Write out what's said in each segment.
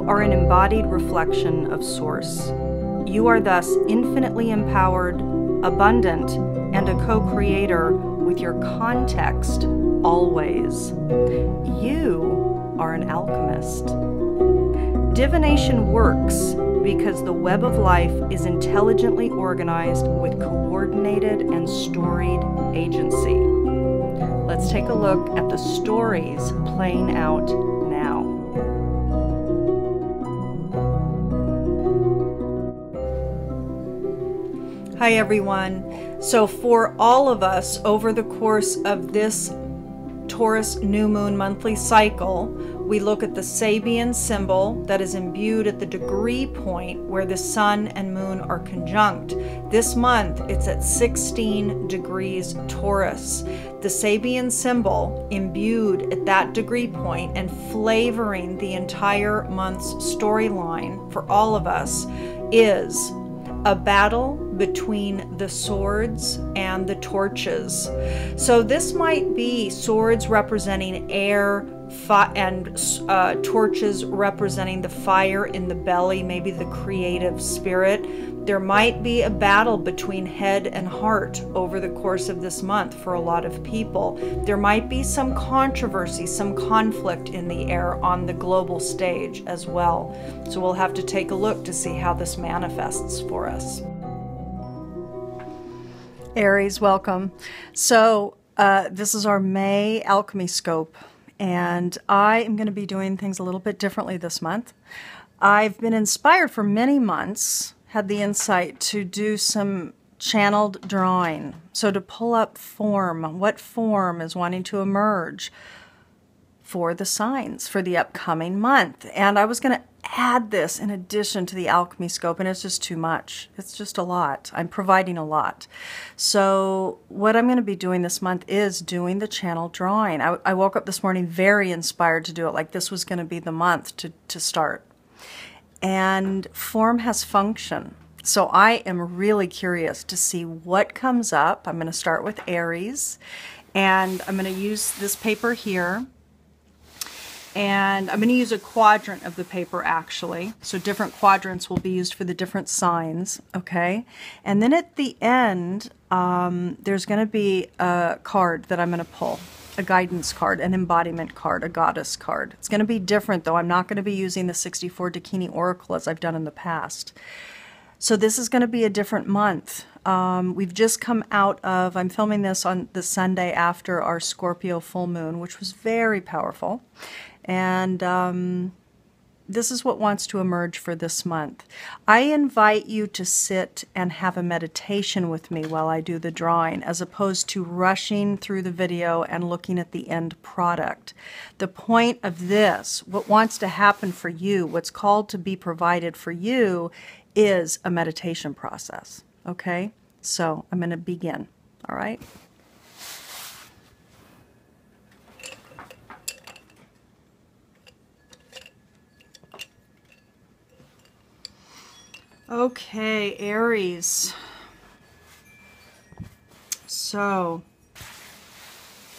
are an embodied reflection of Source. You are thus infinitely empowered, abundant, and a co-creator with your context always. You are an alchemist. Divination works because the web of life is intelligently organized with coordinated and storied agency. Let's take a look at the stories playing out now. Hi everyone. So for all of us over the course of this Taurus new moon monthly cycle, we look at the Sabian symbol that is imbued at the degree point where the sun and moon are conjunct. This month it's at 16 degrees Taurus. The Sabian symbol imbued at that degree point and flavoring the entire month's storyline for all of us is a battle between the swords and the torches. So this might be swords representing air and torches representing the fire in the belly, maybe the creative spirit. There might be a battle between head and heart over the course of this month for a lot of people. There might be some controversy, some conflict in the air on the global stage as well. So we'll have to take a look to see how this manifests for us. Aries, welcome. So this is our May alchemy scope, and I am going to be doing things a little bit differently this month. I've been inspired for many months, had the insight to do some channeled drawing. So to pull up form, what form is wanting to emerge for the signs for the upcoming month. And I was going to add this in addition to the alchemy scope, and it's just too much. It's just a lot. I'm providing a lot. So what I'm going to be doing this month is doing the channel drawing. I woke up this morning very inspired to do it, like this was going to be the month to start. And form has function. So I am really curious to see what comes up. I'm going to start with Aries, and I'm going to use this paper here. And I'm going to use a quadrant of the paper, actually. So different quadrants will be used for the different signs, okay? And then at the end, there's going to be a card that I'm going to pull, a guidance card, an embodiment card, a goddess card. It's going to be different, though. I'm not going to be using the 64 Dakini Oracle as I've done in the past. So this is going to be a different month. We've just come out of, I'm filming this on the Sunday after our Scorpio full moon, which was very powerful. And this is what wants to emerge for this month. I invite you to sit and have a meditation with me while I do the drawing, as opposed to rushing through the video and looking at the end product. The point of this, what wants to happen for you, what's called to be provided for you, is a meditation process, okay? So I'm going to begin, all right? Okay, Aries. So,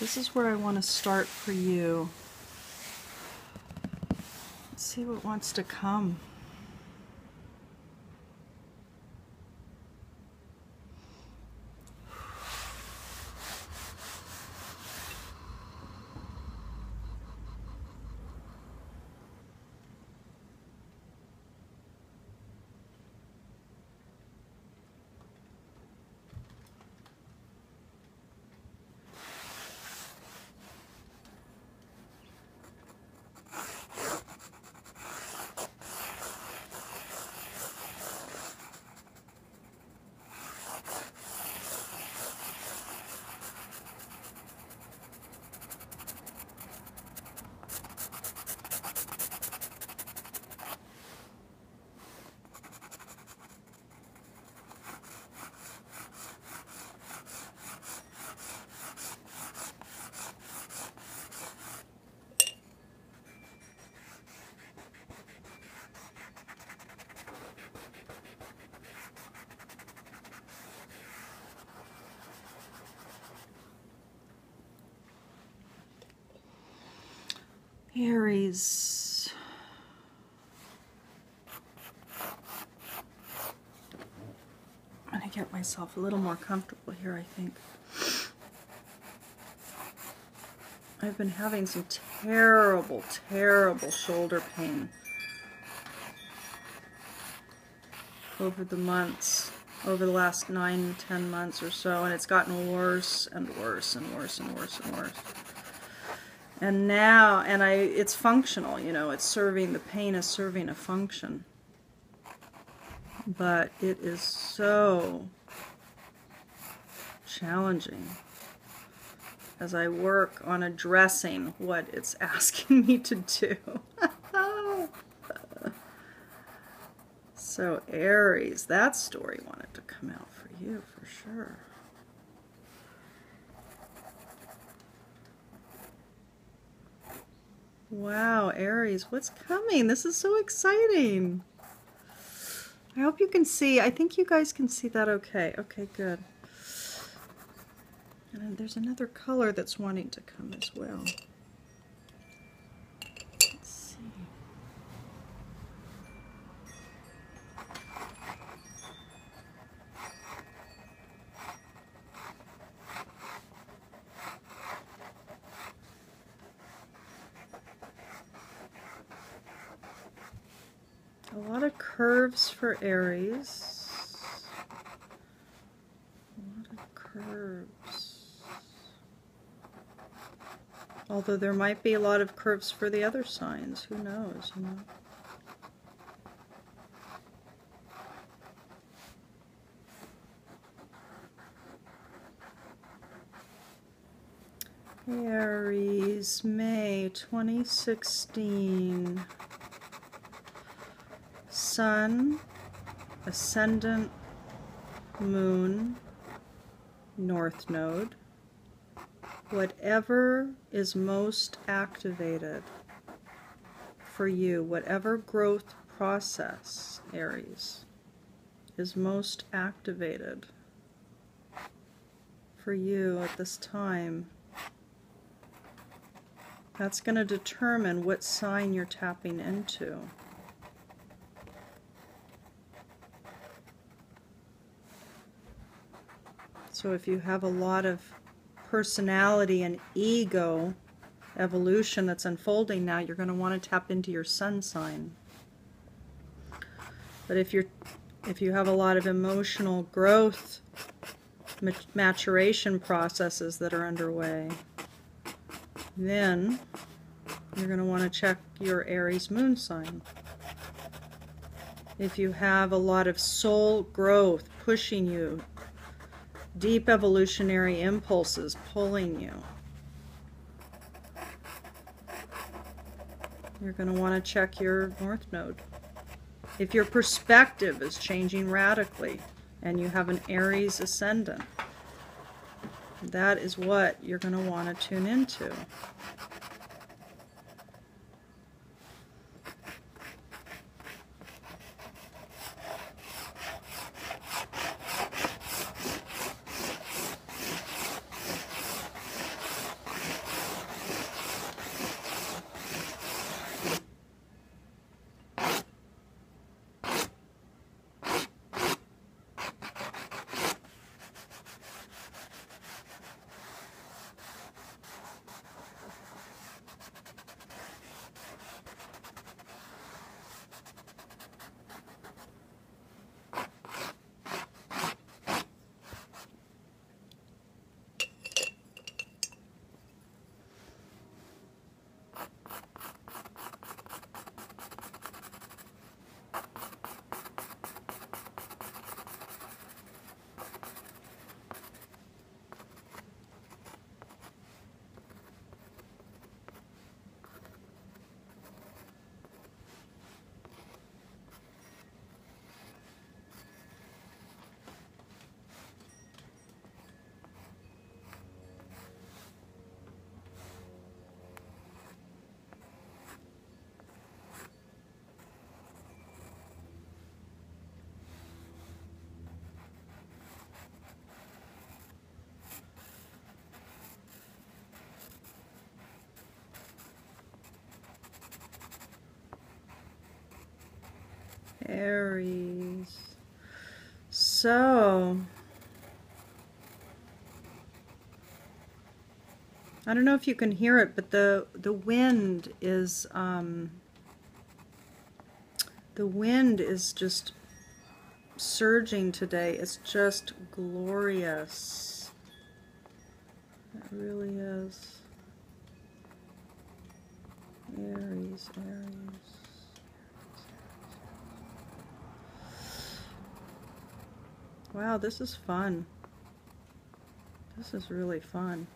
this is where I want to start for you. Let's see what wants to come. Aries. get myself a little more comfortable here, I think. I've been having some terrible, terrible shoulder pain over the months, over the last 9-10 months or so, and it's gotten worse and worse and worse and worse and worse. And now, it's functional, you know, it's serving, the pain is serving a function. But it is so challenging as I work on addressing what it's asking me to do. So Aries, that story wanted to come out for you for sure. Wow, Aries, what's coming? This is so exciting. I hope you can see. I think you guys can see that okay. Okay, good. And then there's another color that's wanting to come as well. Let's see. A lot of curves for Aries. A lot of curves. Although there might be a lot of curves for the other signs. Who knows, you know. Aries, May 2016. Sun, ascendant, moon, north node. Whatever is most activated for you, whatever growth process, Aries, is most activated for you at this time, that's going to determine what sign you're tapping into. So if you have a lot of personality and ego evolution that's unfolding now, you're going to want to tap into your sun sign. But if you have a lot of emotional growth, maturation processes that are underway, then you're going to want to check your Aries moon sign. If you have a lot of soul growth pushing you, deep evolutionary impulses pulling you, you're going to want to check your north node. If your perspective is changing radically and you have an Aries ascendant, that is what you're going to want to tune into. Aries. So, I don't know if you can hear it, but the wind is just surging today. It's just glorious. It really is. Aries, Aries. Wow, this is fun. This is really fun.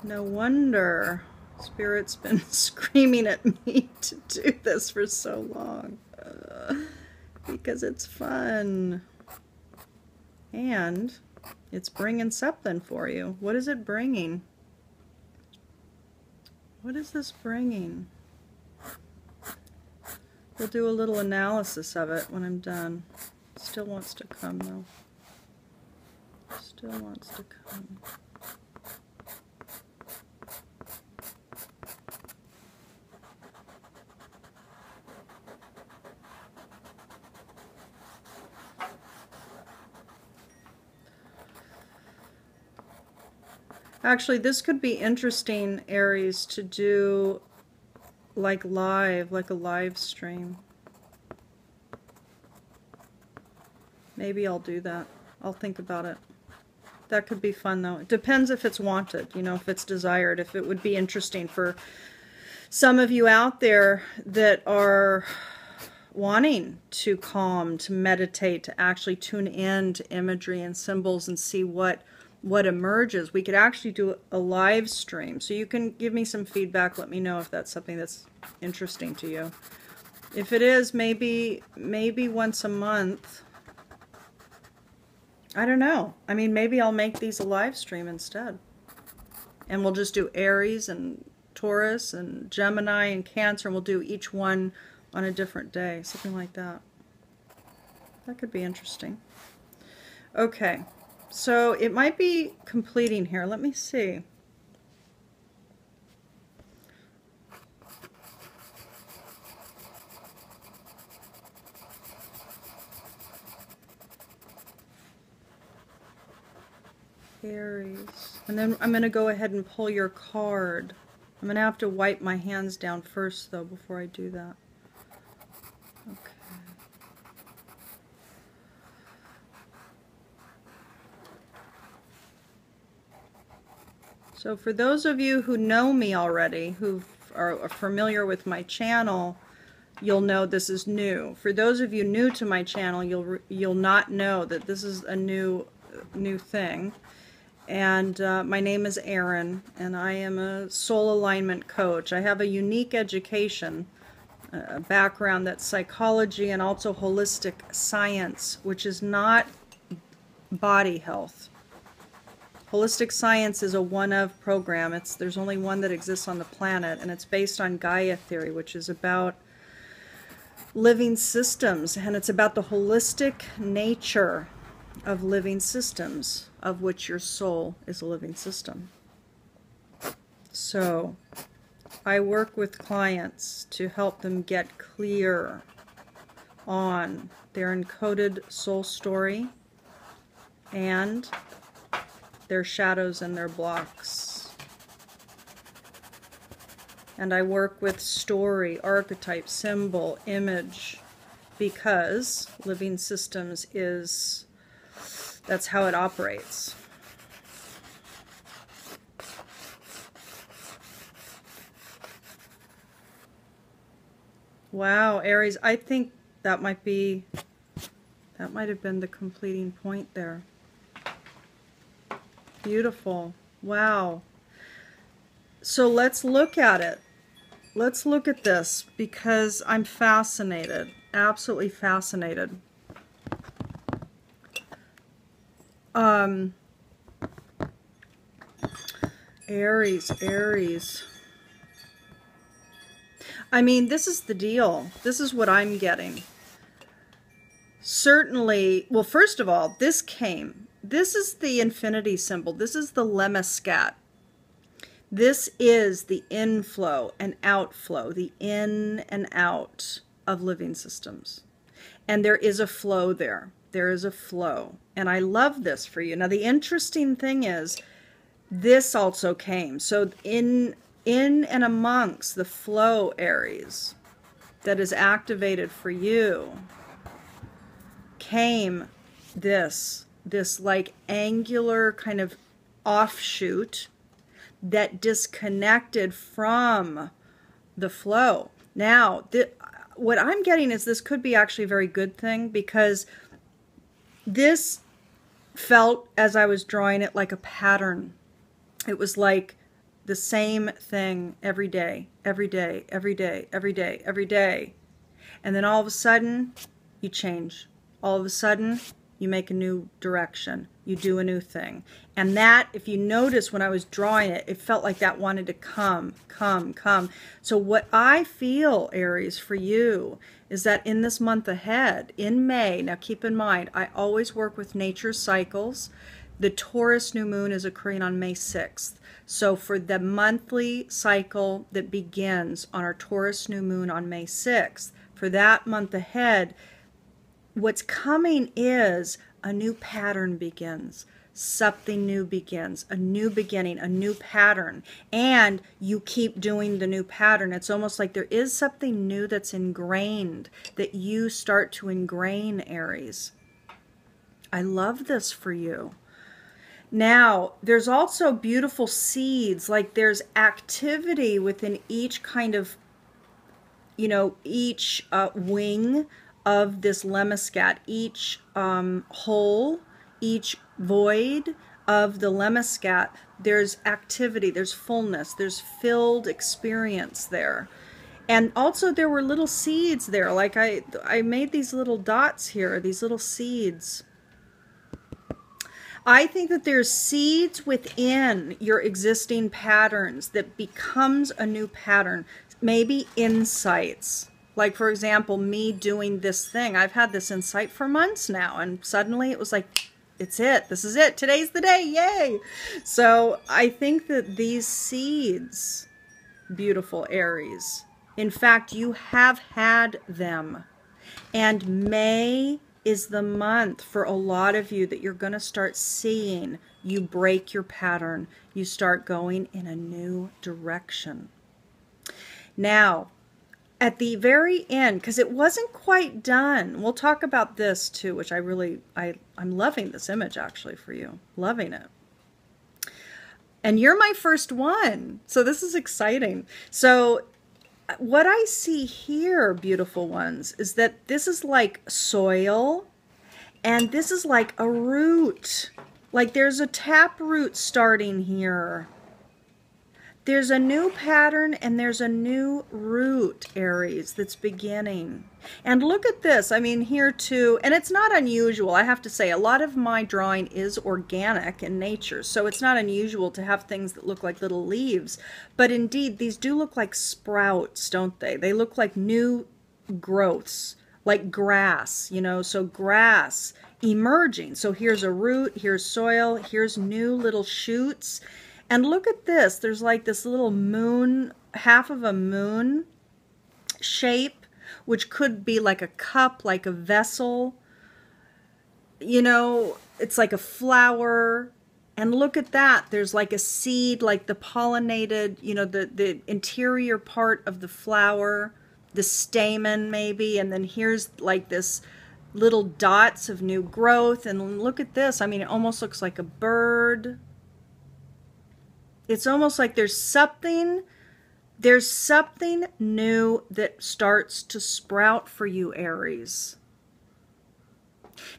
No wonder Spirit's been screaming at me to do this for so long. Because it's fun. And it's bringing something for you. What is it bringing? What is this bringing? We'll do a little analysis of it when I'm done. Still wants to come though. Still wants to come. Actually, this could be interesting, Aries, to do like live, like a live stream. Maybe I'll do that. I'll think about it. That could be fun, though. It depends if it's wanted, you know, if it's desired, if it would be interesting for some of you out there that are wanting to calm, to meditate, to actually tune in to imagery and symbols and see what emerges. We could actually do a live stream. So you can give me some feedback. Let me know if that's something that's interesting to you. If it is, maybe once a month. I don't know. I mean, maybe I'll make these a live stream instead. And we'll just do Aries and Taurus and Gemini and Cancer, and we'll do each one on a different day. Something like that. That could be interesting. Okay. So it might be completing here. Let me see. Aries. And then I'm going to go ahead and pull your card. I'm going to have to wipe my hands down first, though, before I do that. Okay. So for those of you who know me already, who are familiar with my channel, you'll know this is new. For those of you new to my channel, you'll not know that this is a new thing. And my name is Erin, and I am a soul alignment coach. I have a unique education, a background that's psychology and also holistic science, which is not body health. Holistic science is a one-of program. There's only one that exists on the planet, and it's based on Gaia theory, which is about living systems, and it's about the holistic nature of living systems, of which your soul is a living system. So I work with clients to help them get clear on their encoded soul story and their shadows and their blocks. And I work with story, archetype, symbol, image, because living systems that's how it operates. Wow, Aries, I think that might have been the completing point there. Beautiful. Wow. So let's look at it. Let's look at this, because I'm fascinated, absolutely fascinated. Aries. I mean, this is the deal. This is what I'm getting. Certainly, well, first of all, this is the infinity symbol. This is the lemniscat. This is the inflow and outflow, the in and out of living systems. And there is a flow there. There is a flow. And I love this for you. Now, the interesting thing is, this also came. So in and amongst the flow, Aries, that is activated for you, came this like angular kind of offshoot that disconnected from the flow. Now, what I'm getting is this could be actually a very good thing, because this felt, as I was drawing it, like a pattern. It was like the same thing every day, every day, every day, every day, every day. And then all of a sudden, you change. All of a sudden, you make a new direction. You do a new thing. And that, if you notice when I was drawing it, it felt like that wanted to come. So what I feel, Aries, for you is that in this month ahead, in May, now keep in mind, I always work with nature's cycles. The Taurus new moon is occurring on May 6th. So for the monthly cycle that begins on our Taurus new moon on May 6th, for that month ahead, what's coming is a new pattern begins. Something new begins, a new beginning, a new pattern. And you keep doing the new pattern. It's almost like there is something new that's ingrained, that you start to ingrain, Aries. I love this for you. Now, there's also beautiful seeds, like there's activity within each kind of, you know, each wing of this lemniscat, each hole, each void of the lemniscat. There's activity, there's fullness, there's filled experience there. And also there were little seeds there, like I made these little dots here, these little seeds. I think that there's seeds within your existing patterns that becomes a new pattern, maybe insights. Like, for example, me doing this thing. I've had this insight for months now, and suddenly it was like, it's it. This is it. Today's the day. Yay! So I think that these seeds, beautiful Aries, in fact, you have had them. And May is the month for a lot of you that you're going to start seeing you break your pattern. You start going in a new direction. Now, at the very end, because it wasn't quite done, we'll talk about this too, which I'm loving this image actually for you. Loving it. And you're my first one, so this is exciting. So what I see here, beautiful ones, is that this is like soil, and this is like a root. Like there's a tap root starting here. There's a new pattern and there's a new root, Aries, that's beginning. And look at this. I mean, here too, and it's not unusual. I have to say, a lot of my drawing is organic in nature, so it's not unusual to have things that look like little leaves. But indeed, these do look like sprouts, don't they? They look like new growths, like grass, you know, so grass emerging. So here's a root, here's soil, here's new little shoots. And look at this, there's like this little moon, half of a moon shape, which could be like a cup, like a vessel. You know, it's like a flower. And look at that, there's like a seed, like the pollinated, you know, the interior part of the flower, the stamen maybe. And then here's like this little dots of new growth. And look at this, I mean, it almost looks like a bird. It's almost like there's something new that starts to sprout for you, Aries.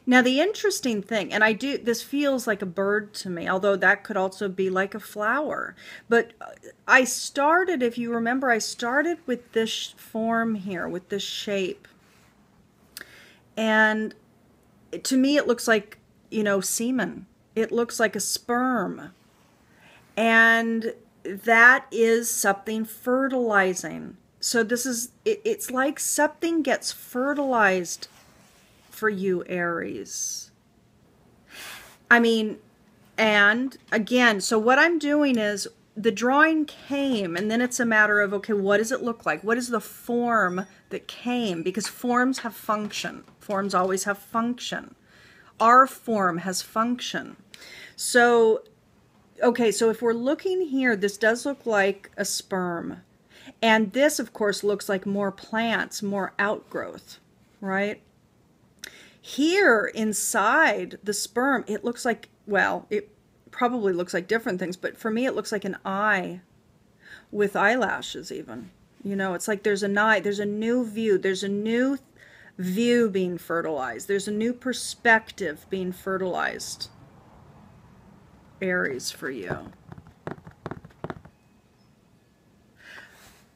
Now, the interesting thing, and this feels like a bird to me, although that could also be like a flower. But I started, if you remember, I started with this form here, with this shape. And to me, it looks like, you know, semen. It looks like a sperm. And that is something fertilizing. So this is, it's like something gets fertilized for you, Aries. I mean, and again, so what I'm doing is the drawing came, and then it's a matter of, okay, what does it look like? What is the form that came? Because forms have function. Forms always have function. our form has function. So, okay, so if we're looking here, this does look like a sperm. And this, of course, looks like more plants, more outgrowth, right? Here inside the sperm, it looks like, well, it probably looks like different things, but for me, it looks like an eye with eyelashes even. You know, it's like there's an eye, there's a new view, there's a new view being fertilized, there's a new perspective being fertilized. Aries, for you.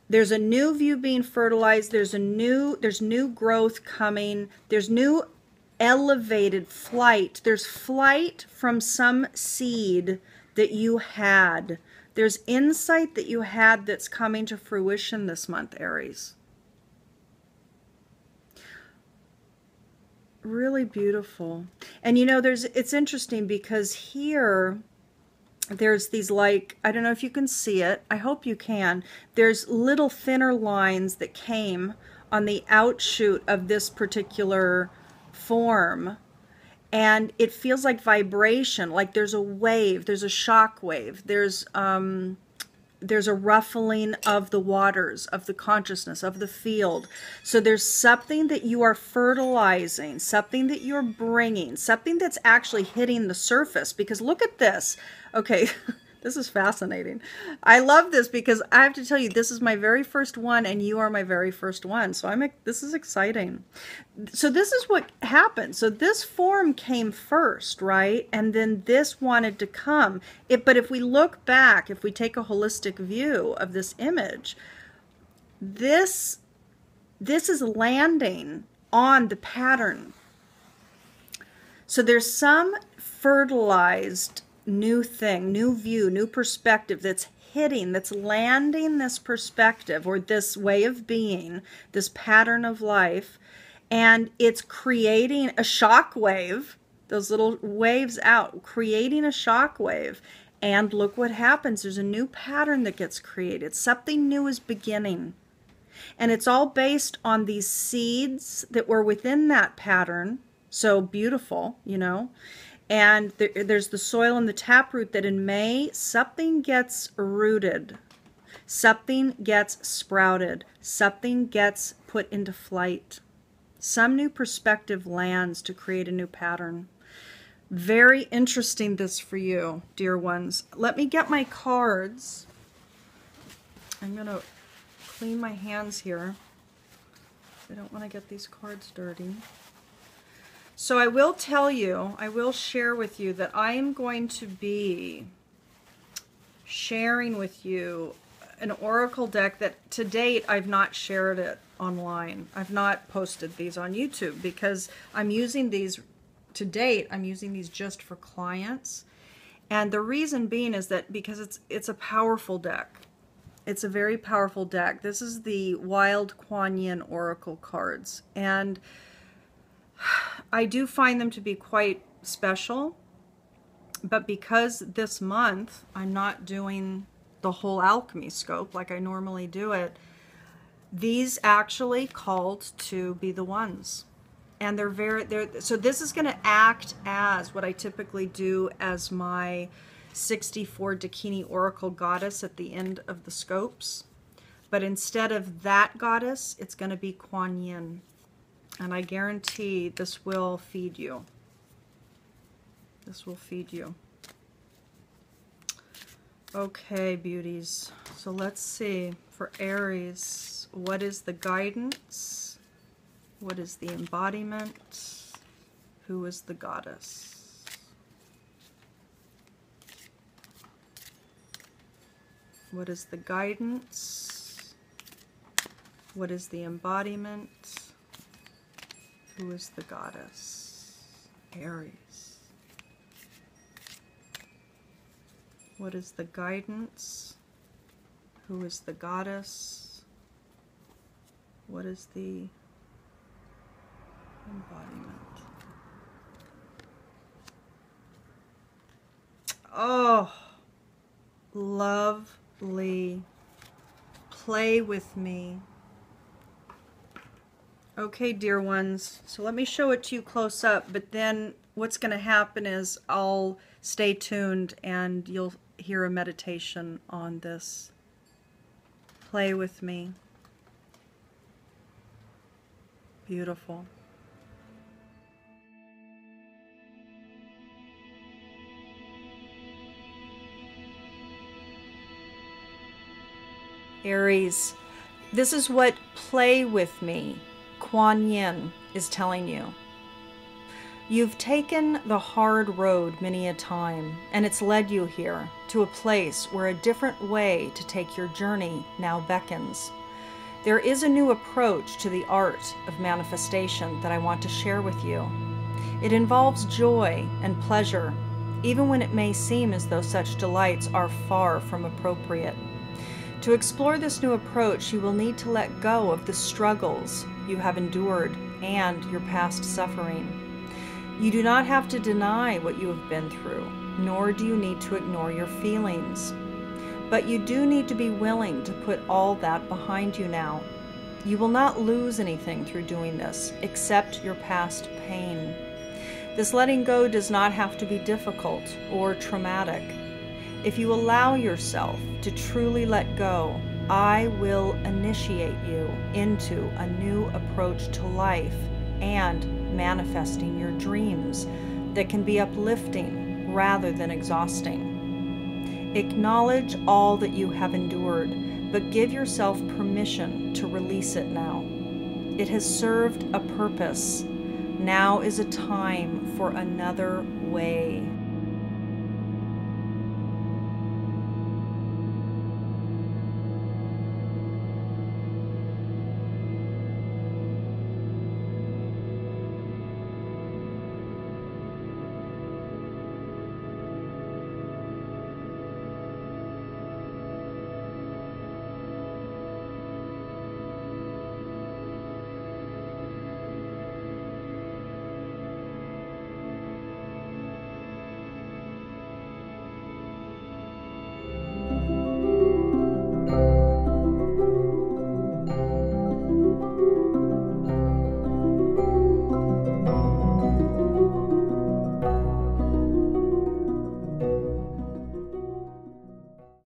There's a new view being fertilized, there's new growth coming, there's new elevated flight. There's flight from some seed that you had. There's insight that you had that's coming to fruition this month, Aries. Really beautiful. And you know, it's interesting because here there's these, like, I don't know if you can see it. I hope you can. There's little thinner lines that came on the outshoot of this particular form, and it feels like vibration, like there's a wave, there's a shock wave, there's a ruffling of the waters, of the consciousness, of the field. So there's something that you are fertilizing, something that you're bringing, something that's actually hitting the surface. Because look at this. Okay, this is fascinating. I love this because I have to tell you, this is my very first one and you are my very first one. So this is exciting. So this is what happened. So this form came first, right? And then this wanted to come. But if we look back, if we take a holistic view of this image, this is landing on the pattern. So there's some fertilized new thing, new view, new perspective that's hitting, that's landing this perspective or this way of being, this pattern of life, and it's creating a shock wave, those little waves out, creating a shock wave. And look what happens. There's a new pattern that gets created. Something new is beginning. And it's all based on these seeds that were within that pattern. So beautiful, you know. And there's the soil and the taproot that in May, something gets rooted, something gets sprouted, something gets put into flight. Some new perspective lands to create a new pattern. Very interesting this for you, dear ones. Let me get my cards. I'm going to clean my hands here. I don't want to get these cards dirty. So I will tell you, I will share with you that I am going to be sharing with you an oracle deck that to date I've not shared it online. I've not posted these on YouTube because I'm using these, to date, I'm using these just for clients. And the reason being is that because it's a powerful deck. It's a very powerful deck. This is the Wild Kuan Yin Oracle cards. And I do find them to be quite special, but because this month I'm not doing the whole alchemy scope like I normally do it, these actually called to be the ones. And so this is going to act as what I typically do as my 64 Dakini Oracle Goddess at the end of the scopes. But instead of that goddess, it's going to be Kuan Yin. And I guarantee this will feed you. This will feed you. Okay, beauties. So let's see. For Aries, what is the guidance? What is the embodiment? Who is the goddess? What is the guidance? What is the embodiment? Who is the goddess? Aries. What is the guidance? Who is the goddess? What is the embodiment? Oh, lovely. Play with me. Okay, dear ones, so let me show it to you close up, but then what's going to happen is I'll stay tuned and you'll hear a meditation on this. Play with me. Beautiful. Aries, this is what play with me, Kuan Yin, is telling you. You've taken the hard road many a time, and it's led you here to a place where a different way to take your journey now beckons. There is a new approach to the art of manifestation that I want to share with you. It involves joy and pleasure, even when it may seem as though such delights are far from appropriate. To explore this new approach, you will need to let go of the struggles you have endured and your past suffering. You do not have to deny what you have been through, nor do you need to ignore your feelings. But you do need to be willing to put all that behind you now. You will not lose anything through doing this, except your past pain. This letting go does not have to be difficult or traumatic. If you allow yourself to truly let go, I will initiate you into a new approach to life and manifesting your dreams that can be uplifting rather than exhausting. Acknowledge all that you have endured, but give yourself permission to release it now. It has served a purpose. Now is a time for another way.